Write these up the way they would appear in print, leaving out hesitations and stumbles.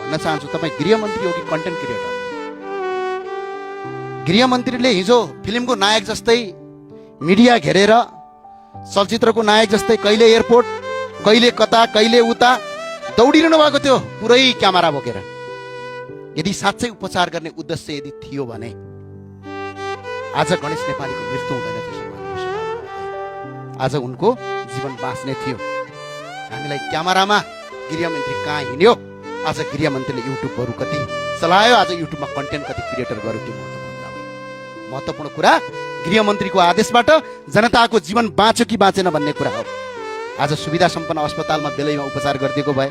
भन्न चाहन्छु, तपाईँ गृहमन्त्री हो कि कन्टेन्ट क्रिएटर? गृहमन्त्रीले हिजो फिल्मको नायक जस्तै मिडिया घेरेर, चलचित्रको नायक जस्तै कहिले एयरपोर्ट, कहिले कता, कहिले उता दौडिरहनु भएको थियो पुरै क्यामेरा बोकेर। यदि साँच्चै उपचार गर्ने उद्देश्य यदि थियो भने आज गणेश नेपालीको मृत्यु हुँदैन थियो। आज उनको जीवन बाँच्ने थियो। हामीलाई क्यामेरामा गृहमन्त्री कहाँ हिँड्यो, आज गृहमन्त्रीले युट्युबहरू कति चलायो, आज युट्युबमा कन्टेन्ट कति क्रिएटर गर्यो, त्यो महत्त्वपूर्ण कुरा गृहमन्त्रीको आदेशबाट जनताको जीवन बाँच्यो कि बाँचेन भन्ने कुरा हो। आज सुविधा सम्पन्न अस्पतालमा बेलैमा उपचार गरिदिएको भए,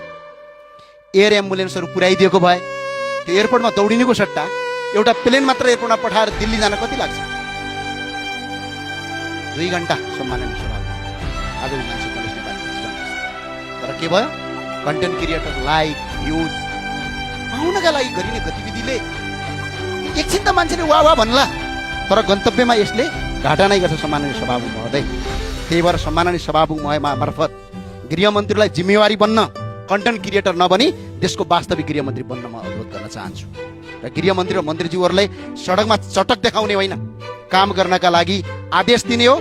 एयर एम्बुलेन्सहरू पुर्याइदिएको भए, त्यो एयरपोर्टमा दौडिनेको सट्टा एउटा प्लेन मात्र एयरपोर्टमा पठाएर दिल्ली जान कति लाग्छ? 2 घण्टा सम्माननीय सभा। आज मान्छे गणेश नेपाली तर के भयो? कन्टेन्ट क्रिएटर, लाइक, भ्युज पाउनका लागि गरिने गतिविधिले एकछिन त मान्छेले वाह वाह भन्ला, तर गन्तव्यमा यसले घाटा नै गर्छ सम्माननीय सभामुख महोदय। त्यही भएर सम्माननीय सभामुख मार्फत गृहमन्त्रीलाई जिम्मेवारी बन्न, कन्टेन्ट क्रिएटर नबनी देशको वास्तविक गृहमन्त्री बन्न म अनुरोध गर्न चाहन्छु। र गृहमन्त्री र मन्त्रीज्यूहरूलाई सडकमा चटक देखाउने होइन, काम गर्नका लागि आदेश दिने हो।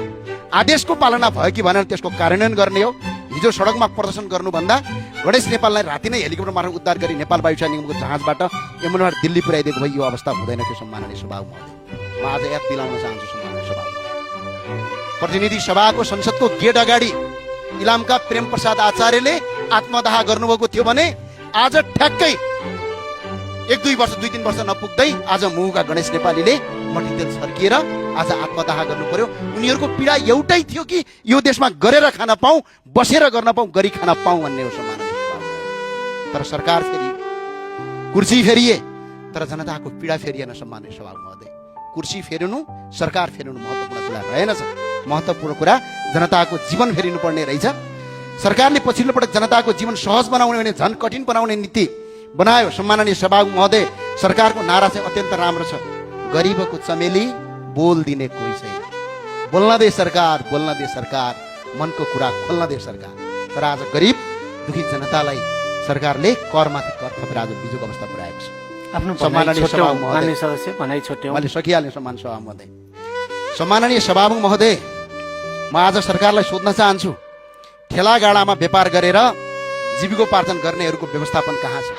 आदेशको पालना भयो कि भनेर त्यसको कार्यान्वयन गर्ने हो। हिजो सडकमा प्रदर्शन गर्नुभन्दा गणेश नेपाललाई राति नै हेलिकप्टर मार्फत उद्धार गरी नेपाल वायुसेना निगमको जहाजबाट यमुनाबाट दिल्ली पुर्याइदिएको भए यो अवस्था हुँदैन थियो सम्माननीय सभामुख महोदय। म आज याद दिलाउन चाहन्छु सम्माननीय सभामुख। प्रतिनिधि सभाको संसदको गेट अगाडि इलामका प्रेम प्रसाद आचार्यले आत्मदाह गर्नुभएको थियो भने आज ठ्याक्कै 1-2 वर्ष 2-3 वर्ष नपुग्दै आज मुहुका गणेश नेपालीले मटितेल छर्किएर आज आत्मदाह गर्नु पर्यो। उनीहरूको पीडा एउटै थियो कि यो देशमा गरेर खान पाऊँ, बसेर गर्न पाऊँ, गरी खान पाऊँ भन्ने हो सम्माननीय सभामुख। तर सरकार फेरिए, कुर्सी फेरिए, तर जनताको पीडा फेरिएन सम्माननीय सभामुख महोदय। कुर्सी फेरिनु, सरकार फेरिनु महत्त्वपूर्ण कुरा रहेनछ। महत्त्वपूर्ण कुरा जनताको जीवन फेरिनु पर्ने रहेछ। सरकारले पछिल्लो पटक जनताको जीवन सहज बनाउने भने झन् कठिन बनाउने नीति बनायो सम्माननीय सभामुख महोदय। सरकारको नारा चाहिँ अत्यन्त राम्रो छ, गरिबको चमेली बोल दिने कोही छैन। बोल्न दे सरकार, बोल्न दे सरकार, मनको कुरा खोल्न दे सरकार। तर आज गरिब दुखी जनतालाई सरकारले करमाथि कर थपेर आज बिजुको अवस्था पुर्याएको छ। सम्माननीय सभामुख महोदय, मैले सकिहालेँ सम्मान सभा महोदय। सम्माननीय सभामुख महोदय, म आज सरकारलाई सोध्न चाहन्छु, ठेलागाडामा व्यापार गरेर जीविकोपार्जन गर्नेहरूको व्यवस्थापन कहाँ छ?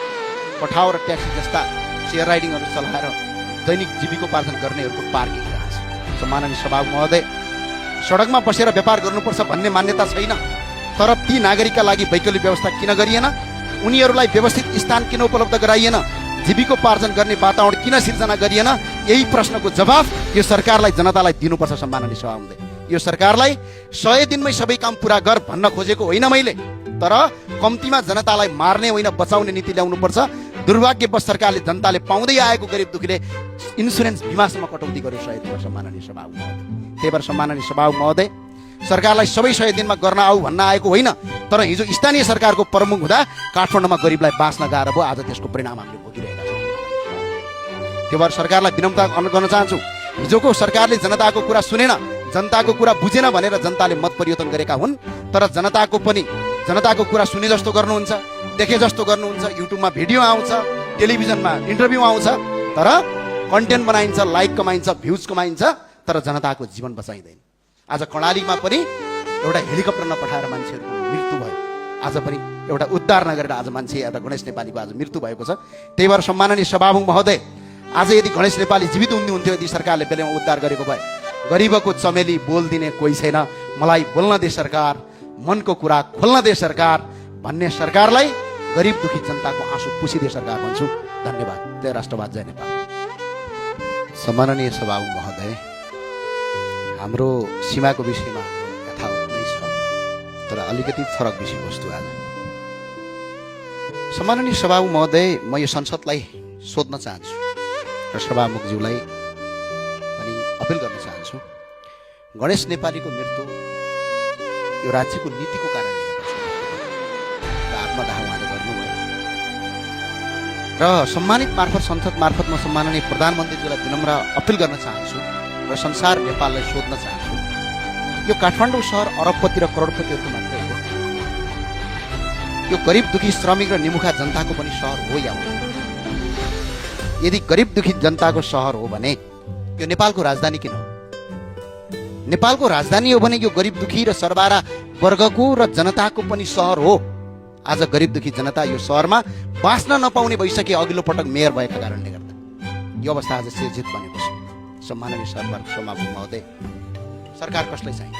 पठाउ र ट्याक्सी जस्ता सेयर राइडिङहरू चलाएर दैनिक जीविकोपार्जन गर्नेहरूको पार्किङ कहाँ छ? सम्माननीय सभामुख महोदय, सडकमा बसेर व्यापार गर्नुपर्छ भन्ने मान्यता छैन, तर ती नागरिकका लागि वैकल्पिक व्यवस्था किन गरिएन? उनीहरूलाई व्यवस्थित स्थान किन उपलब्ध गराइएन? जीविकोपार्जन गर्ने वातावरण किन सिर्जना गरिएन? यही प्रश्नको जवाफ यो सरकारलाई, जनतालाई दिनुपर्छ सम्माननीय सभामुख। यो सरकारलाई 100 दिनमै सबै काम पुरा गर भन्न खोजेको होइन मैले, तर कम्तीमा जनतालाई मार्ने होइन बचाउने नीति ल्याउनुपर्छ। दुर्भाग्यवश सरकारले जनताले पाउँदै आएको गरिब दुखीले इन्सुरेन्स बिमासम्म कटौती गर्यो 100 दिनमा सम्माननीय सभामुख महोदय। त्यही भएर सम्माननीय सभामुख महोदय, सरकारलाई सबै 100 दिनमा गर्न आऊ भन्न आएको होइन, तर हिजो स्थानीय सरकारको प्रमुख हुँदा काठमाडौँमा गरिबलाई बाँच्न गाह्रो भयो। आज त्यसको परिणाम हामीले भोगिरहेका छौँ। त्यो भएर सरकारलाई विनम्रता गर्न चाहन्छु, हिजोको सरकारले जनताको कुरा सुनेन, जनताको कुरा बुझेन भनेर जनताले मत परिवर्तन गरेका हुन्। तर जनताको कुरा सुने जस्तो गर्नुहुन्छ, देखे जस्तो गर्नुहुन्छ, युट्युबमा भिडियो आउँछ, टेलिभिजनमा इन्टरभ्यू आउँछ, तर कन्टेन्ट बनाइन्छ, लाइक कमाइन्छ, भ्युज कमाइन्छ, तर जनताको जीवन बचाइँदैन। आज कर्णालीमा पनि एउटा हेलिकप्टर नपठाएर मान्छेहरूको मृत्यु भयो। आज पनि एउटा उद्धार नगरेर आज मान्छे एउटा गणेश नेपालीको आज मृत्यु भएको छ। त्यही भएर सम्माननीय सभामुख महोदय, आज यदि गणेश नेपाली जीवित हुनुहुन्थ्यो, यदि सरकारले बेलामा उद्धार गरेको भए, गरिबको चमेली बोल दिने कोही छैन, मलाई बोल्न दे सरकार, मनको कुरा खोल्न दे सरकार भन्ने सरकारलाई गरिब दुखी जनताको आँसु पुछिदे सरकार भन्छु। धन्यवाद। जय राष्ट्रवाद, जय नेपाल। सम्माननीय सभामुख महोदय, हाम्रो सीमाको विषयमा यथावत नै छ, तर अलिकति फरक विषयवस्तु आज। सम्माननीय सभामुख महोदय, म यो संसदलाई सोध्न चाहन्छु र सभामुखज्यूलाई पनि अपिल गर्न चाहन्छु, गणेश नेपालीको मृत्यु यो राज्यको नीतिको कारणले गर्दा आत्मदाह उहाँले गर्नुभयो र सम्मानित मार्फत संसद मार्फत म सम्माननीय प्रधानमन्त्रीज्यूलाई विनम्र अपिल गर्न चाहन्छु र संसार नेपाललाई सोध्न चाहन्छु, यो काठमाडौँ सहर अरबपति र करोडपतिहरूको मात्रै हो। यो गरिब दुखी श्रमिक र निमुखा जनताको पनि सहर हो या हो? यदि गरिब दुखी जनताको सहर हो भने यो नेपालको राजधानी किन हो? नेपालको राजधानी हो भने यो गरिब दुखी र सरबारा वर्गको र जनताको पनि सहर हो। आज गरिब दुखी जनता यो सहरमा बाँच्न नपाउने भइसके अघिल्लो पटक मेयर भएका कारणले गर्दा। यो अवस्था आज सिर्जित बनेको छ। सम्माननीय सभामुख महोदय, सरकार कसलाई चाहिन्छ?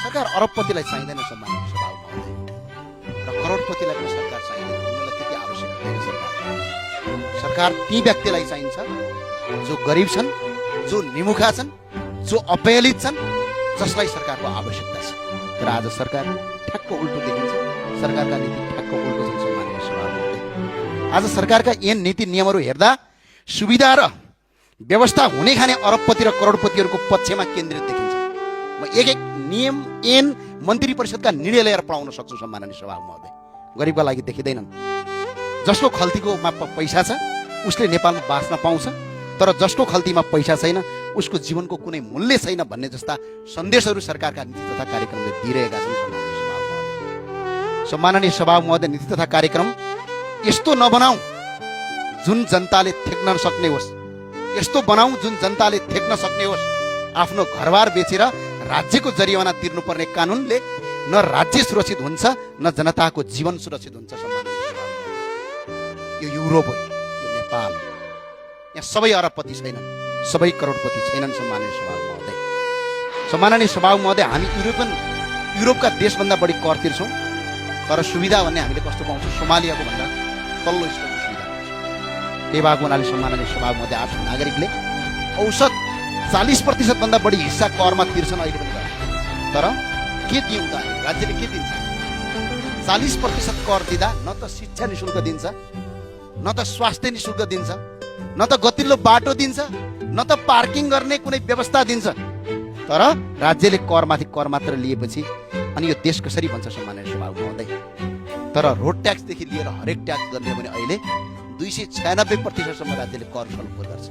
सरकार अरबपतिलाई चाहिँदैन सम्माननीय सभामुख महोदय, र करोडपतिलाई पनि सरकार चाहिँदैन। उनीहरूलाई त्यति आवश्यक हुँदैन। सरकार ती व्यक्तिलाई चाहिन्छ जो गरिब छन्, जो निमुखा छन्, जो अपहेलित छन्, जसलाई सरकारको आवश्यकता छ। तर आज सरकार ठ्याक्क उल्टो देखिन्छ। सरकारका नीति ठ्याक्क उल्टो छन् सम्माननीय सभामुख। आज सरकारका ऐन नीति नियमहरू हेर्दा सुविधा र व्यवस्था हुने खाने अरबपति र करोडपतिहरूको पक्षमा केन्द्रित देखिन्छ। म एक एक नियम ऐन मन्त्री परिषदका निर्णय लिएर पढाउन सक्छु सम्माननीय सभामुख महोदय। गरिबका लागि देखिँदैनन्। जसको खल्तीकोमा पैसा छ उसले नेपालमा बाँच्न पाउँछ, तर जसको खल्तीमा पैसा छैन उसको जीवनको कुनै मूल्य छैन भन्ने जस्ता सन्देशहरू सरकारका नीति तथा कार्यक्रमले दिइरहेका छन् सम्माननीय सभामुख महोदय। नीति तथा कार्यक्रम यस्तो नबनाऊ जुन जनताले थेक्न सक्ने होस्, यस्तो बनाऊ जुन जनताले थेक्न सक्ने होस्। आफ्नो घरबार बेचेर राज्यको जरिवाना तिर्नुपर्ने कानुनले न राज्य सुरक्षित हुन्छ न जनताको जीवन सुरक्षित हुन्छ सम्माननीय सभामुख। यो युरोप हो, यो नेपाल हो। यहाँ सबै अरबपति छैनन्, सबै करोडपति छैनन् सम्माननीय सभामुख महोदय। सम्माननीय सभामुख महोदय, हामी युरोपका देशभन्दा बढी कर तिर्छौँ, तर सुविधा भन्ने हामीले कस्तो पाउँछौँ? सोमालियाको भन्दा तल्लो स्तरको सुविधा पाउँछौँ। त्यही भएको हुनाले सम्माननीय सभामुख महोदय, आज नागरिकले औसत 40% भन्दा बढी हिस्सा करमा तिर्छन् अहिले पनि। तर के दिउँ त? राज्यले के दिन्छ? 40% कर दिँदा न त शिक्षा निशुल्क दिन्छ, न त स्वास्थ्य निशुल्क दिन्छ, न त गतिलो बाटो दिन्छ, न त पार्किङ गर्ने कुनै व्यवस्था दिन्छ। तर राज्यले करमाथि कर मात्र लिएपछि अनि यो देश कसरी भन्छ सम्माननीय सभामुख महोदय? तर रोड ट्याक्सदेखि लिएर हरेक ट्याक्स गर्ने भने अहिले 296% राज्यले कर सल्फो गर्छ,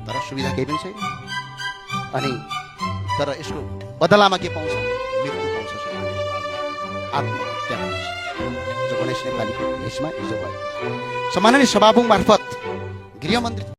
तर सुविधा केही पनि छैन। अनि तर यसको बदलामा के पाउँछ? मृत्यु पाउँछ सम्माननीय सभामुख, आत्महत्या पाउँछ, जो गणेश नेपालीको देशमा हिजो भयो। सम्माननीय सभामुख मार्फत गृहमन्त्री